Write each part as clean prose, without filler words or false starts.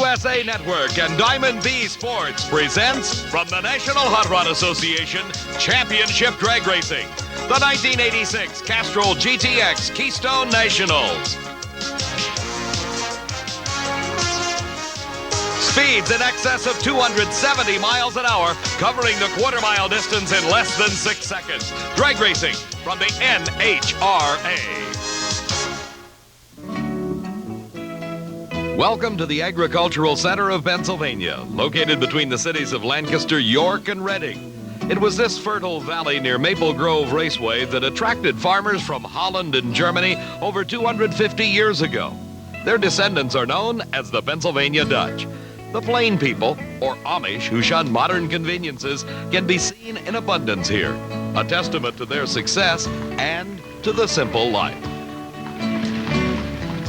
USA Network and Diamond B Sports presents from the National Hot Rod Association Championship Drag Racing, the 1986 Castrol GTX Keystone Nationals. Speeds in excess of 270 miles an hour, covering the quarter-mile distance in less than 6 seconds. Drag racing from the NHRA. Welcome to the Agricultural Center of Pennsylvania, located between the cities of Lancaster, York, and Reading. It was this fertile valley near Maple Grove Raceway that attracted farmers from Holland and Germany over 250 years ago. Their descendants are known as the Pennsylvania Dutch. The plain people, or Amish, who shun modern conveniences, can be seen in abundance here, a testament to their success and to the simple life.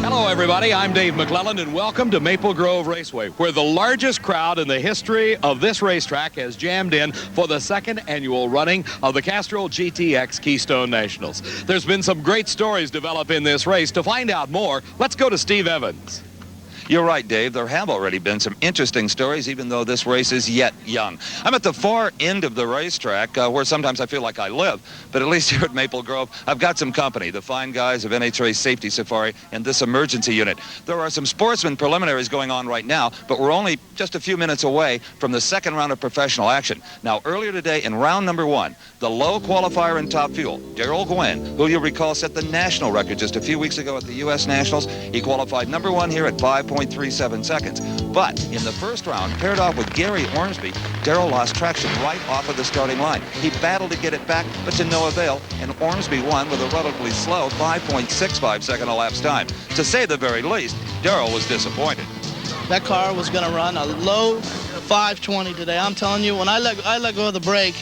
Hello, everybody. I'm Dave McClellan, and welcome to Maple Grove Raceway, where the largest crowd in the history of this racetrack has jammed in for the second annual running of the Castrol GTX Keystone Nationals. There's been some great stories develop in this race. To find out more, let's go to Steve Evans. You're right, Dave. There have already been some interesting stories, even though this race is yet young. I'm at the far end of the racetrack, where sometimes I feel like I live, but at least here at Maple Grove, I've got some company, the fine guys of NHRA Safety Safari and this emergency unit. There are some sportsman preliminaries going on right now, but we're only just a few minutes away from the second round of professional action. Now, earlier today in round number 1, the low qualifier in top fuel, Darrell, Gwynn, who you'll recall set the national record just a few weeks ago at the U.S. Nationals. He qualified number 1 here at 5.37 seconds. But in the first round, paired off with Gary Ormsby, Darrell lost traction right off of the starting line. He battled to get it back, but to no avail, and Ormsby won with a relatively slow 5.65 second elapsed time. To say the very least, Darrell was disappointed. That car was going to run a low 520 today. I'm telling you, when I let go of the brake,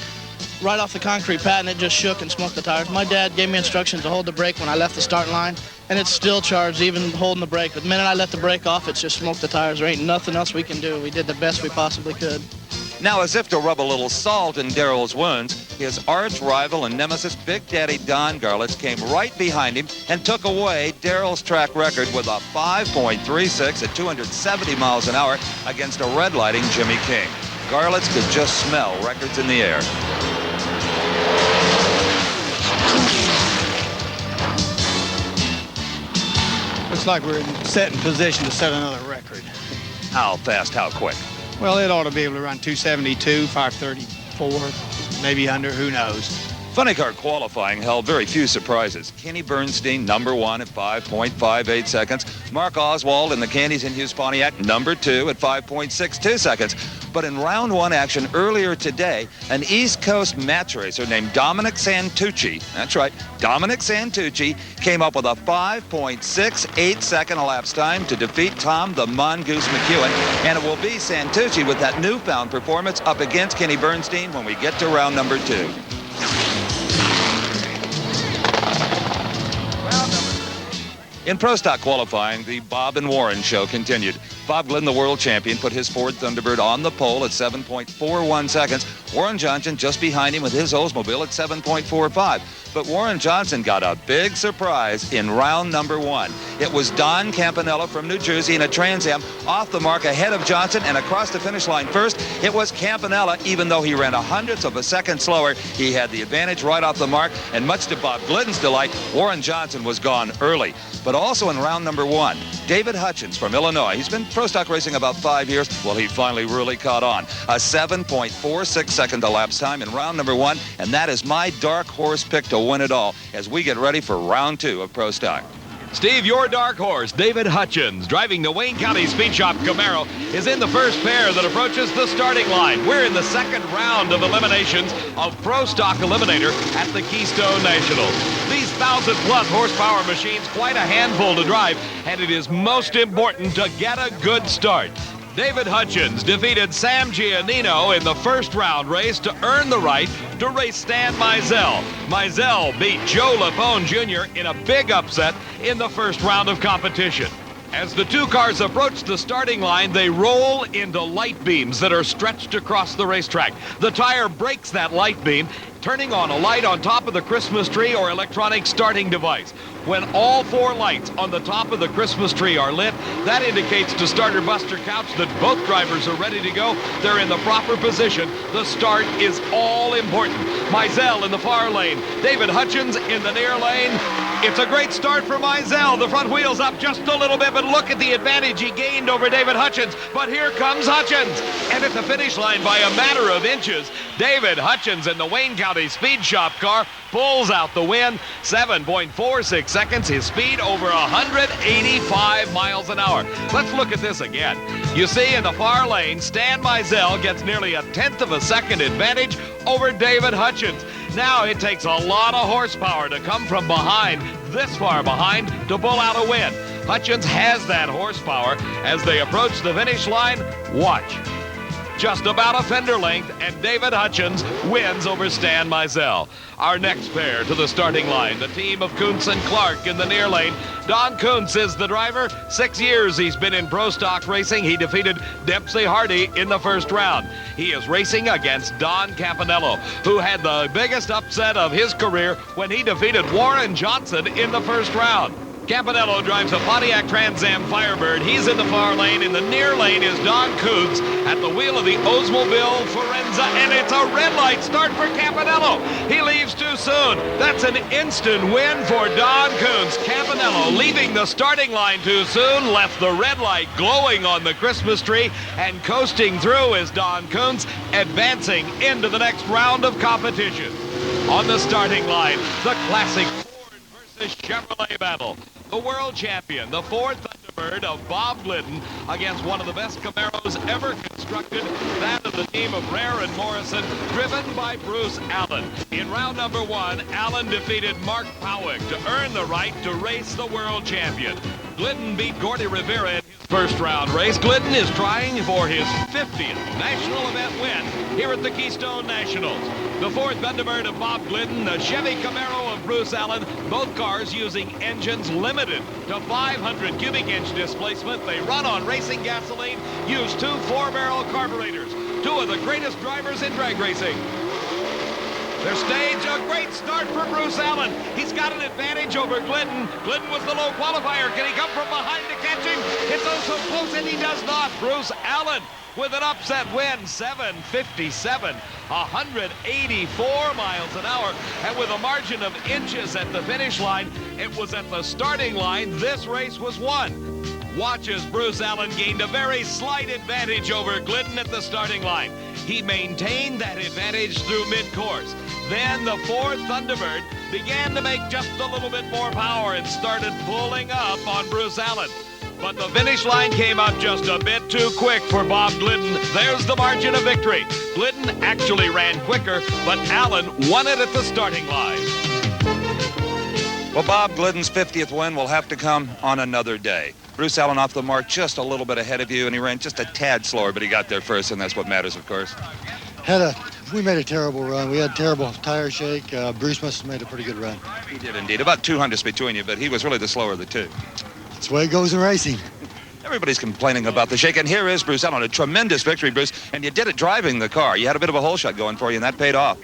right off the concrete pad, and it just shook and smoked the tires. My dad gave me instructions to hold the brake when I left the start line, and it's still charged, even holding the brake. But the minute I let the brake off, it's just smoked the tires. There ain't nothing else we can do. We did the best we possibly could. Now, as if to rub a little salt in Darrell's wounds, his arch rival and nemesis, Big Daddy Don Garlits, came right behind him and took away Darrell's track record with a 5.36 at 270 miles an hour against a red-lighting Jimmy King. Garlits could just smell records in the air. Looks like we're set in position to set another record. How fast, how quick? Well, it ought to be able to run 272, 534, maybe under, who knows. Funny car qualifying held very few surprises. Kenny Bernstein, number 1 at 5.58 seconds. Mark Oswald in the Candies in Hughes Pontiac, number 2 at 5.62 seconds. But in round 1 action earlier today, an East Coast match racer named Dominic Santucci, that's right, Dominic Santucci, came up with a 5.68 second elapsed time to defeat Tom the Mongoose McEwen. And it will be Santucci with that newfound performance up against Kenny Bernstein when we get to round number 2. In Pro Stock qualifying, the Bob and Warren show continued. Bob Glidden, the world champion, put his Ford Thunderbird on the pole at 7.41 seconds. Warren Johnson just behind him with his Oldsmobile at 7.45. But Warren Johnson got a big surprise in round number 1. It was Don Campanello from New Jersey in a Trans Am off the mark ahead of Johnson, and across the finish line first, it was Campanello. Even though he ran 100ths of a second slower, he had the advantage right off the mark, and much to Bob Glidden's delight, Warren Johnson was gone early. But also in round number 1, David Hutchens from Illinois. He's been pro stock racing about 5 years. Well, he finally really caught on. A 7.46 second elapsed time in round number 1, and that is my dark horse pick to win it all as we get ready for round 2 of Pro Stock. Steve, your dark horse, David Hutchens, driving the Wayne County Speed Shop Camaro, is in the first pair that approaches the starting line. We're in the second round of eliminations of Pro Stock Eliminator at the Keystone Nationals. These 1,000-plus horsepower machines, quite a handful to drive, and it is most important to get a good start. David Hutchens defeated Sam Giannino in the first round race to earn the right to race Stan Mizell. Mizell beat Joe Lapone Jr. in a big upset in the first round of competition. As the two cars approach the starting line, they roll into light beams that are stretched across the racetrack. The tire breaks that light beam, turning on a light on top of the Christmas tree or electronic starting device. When all 4 lights on the top of the Christmas tree are lit, that indicates to starter Buster Couch that both drivers are ready to go. They're in the proper position. The start is all important. Mizell in the far lane. David Hutchens in the near lane. It's a great start for Mizell. The front wheel's up just a little bit, but look at the advantage he gained over David Hutchens. But here comes Hutchens. And at the finish line by a matter of inches, David Hutchens in the Wayne County Speed Shop car pulls out the win. 7.46 seconds. His speed over 185 miles an hour. Let's look at this again. You see in the far lane, Stan Mizell gets nearly a 1/10 of a second advantage over David Hutchens. Now it takes a lot of horsepower to come from behind, this far behind, to pull out a win. Hutchens has that horsepower. As they approach the finish line, watch. Just about a fender length, and David Hutchens wins over Stan Mizell. Our next pair to the starting line, the team of Coonce and Clark in the near lane. Don Coonce is the driver. 6 years he's been in pro stock racing. He defeated Dempsey Hardy in the first round. He is racing against Don Campanello, who had the biggest upset of his career when he defeated Warren Johnson in the first round. Campanello drives a Pontiac Trans Am Firebird. He's in the far lane. In the near lane is Don Coonce at the wheel of the Oldsmobile Forenza, and it's a red light start for Campanello. He leaves too soon. That's an instant win for Don Coonce. Campanello leaving the starting line too soon, left the red light glowing on the Christmas tree, and coasting through is Don Coonce, advancing into the next round of competition. On the starting line, the classic Ford versus Chevrolet battle. The world champion, the Ford Thunderbird of Bob Glidden, against one of the best Camaros ever constructed, that of the team of Rare and Morrison, driven by Bruce Allen. In round number 1, Allen defeated Mark Powick to earn the right to race the world champion. Glidden beat Gordy Rivera in his first round race. Glidden is trying for his 50th national event win here at the Keystone Nationals. The Ford Thunderbird of Bob Glidden, the Chevy Camaro of Bruce Allen, both cars using engines limited to 500 cubic inch displacement. They run on racing gasoline, use 2 4-barrel carburetors. 2 of the greatest drivers in drag racing. Their stage, a great start for Bruce Allen. He's got an advantage over Glidden. Glidden was the low qualifier. Can he come from behind to catch him? It's oh so close, and he does not. Bruce Allen with an upset win, 7:57, 184 miles an hour, and with a margin of inches at the finish line. It was at the starting line this race was won. Watch as Bruce Allen gained a very slight advantage over Glidden at the starting line. He maintained that advantage through mid-course. Then the Ford Thunderbird began to make just a little bit more power and started pulling up on Bruce Allen. But the finish line came up just a bit too quick for Bob Glidden. There's the margin of victory. Glidden actually ran quicker, but Allen won it at the starting line. Well, Bob Glidden's 50th win will have to come on another day. Bruce Allen off the mark just a little bit ahead of you, and he ran just a tad slower, but he got there first, and that's what matters, of course. We made a terrible run. We had terrible tire shake. Bruce must have made a pretty good run. He did indeed. About 200 between you, but he was really the slower of the two. That's the way it goes in racing. Everybody's complaining about the shake, and here is Bruce Allen. A tremendous victory, Bruce, and you did it driving the car. You had a bit of a hole shot going for you, and that paid off.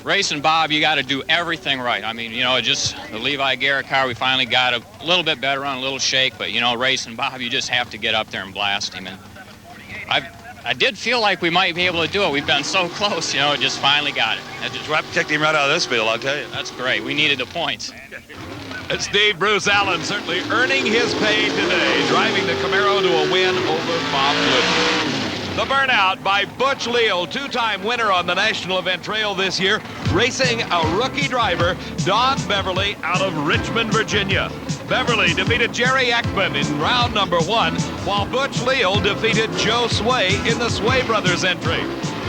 Racing Bob, you got to do everything right. I mean, you know, just the Levi Garrett car, we finally got a little bit better on, a little shake, but, you know, racing Bob, you just have to get up there and blast him. And I did feel like we might be able to do it. We've been so close, you know, just finally got it. That just Kicked him right out of this field, I'll tell you. That's great. We needed the points. Steve Bruce Allen certainly earning his pay today, driving the Camaro to a win over Bob Glidden. The burnout by Butch Leal, 2-time winner on the National Event Trail this year, racing a rookie driver, Don Beverly, out of Richmond, Virginia. Beverly defeated Jerry Ekman in round number 1, while Butch Leal defeated Joe Sway in the Sway Brothers entry.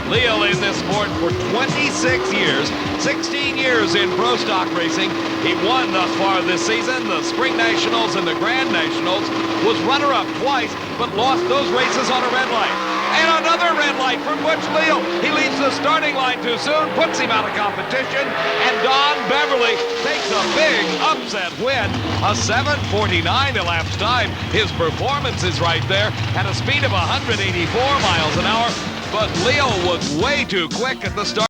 Leal in this sport for 26 years, 16 years in pro stock racing. He won thus far this season, the Spring Nationals and the Grand Nationals, was runner-up twice, but lost those races on a red light. And another red light for Butch Leal. He leaves the starting line too soon, puts him out of competition, and Don Beverly takes a big upset win. A 7:49 elapsed time. His performance is right there at a speed of 184 miles an hour, but Leal was way too quick at the start.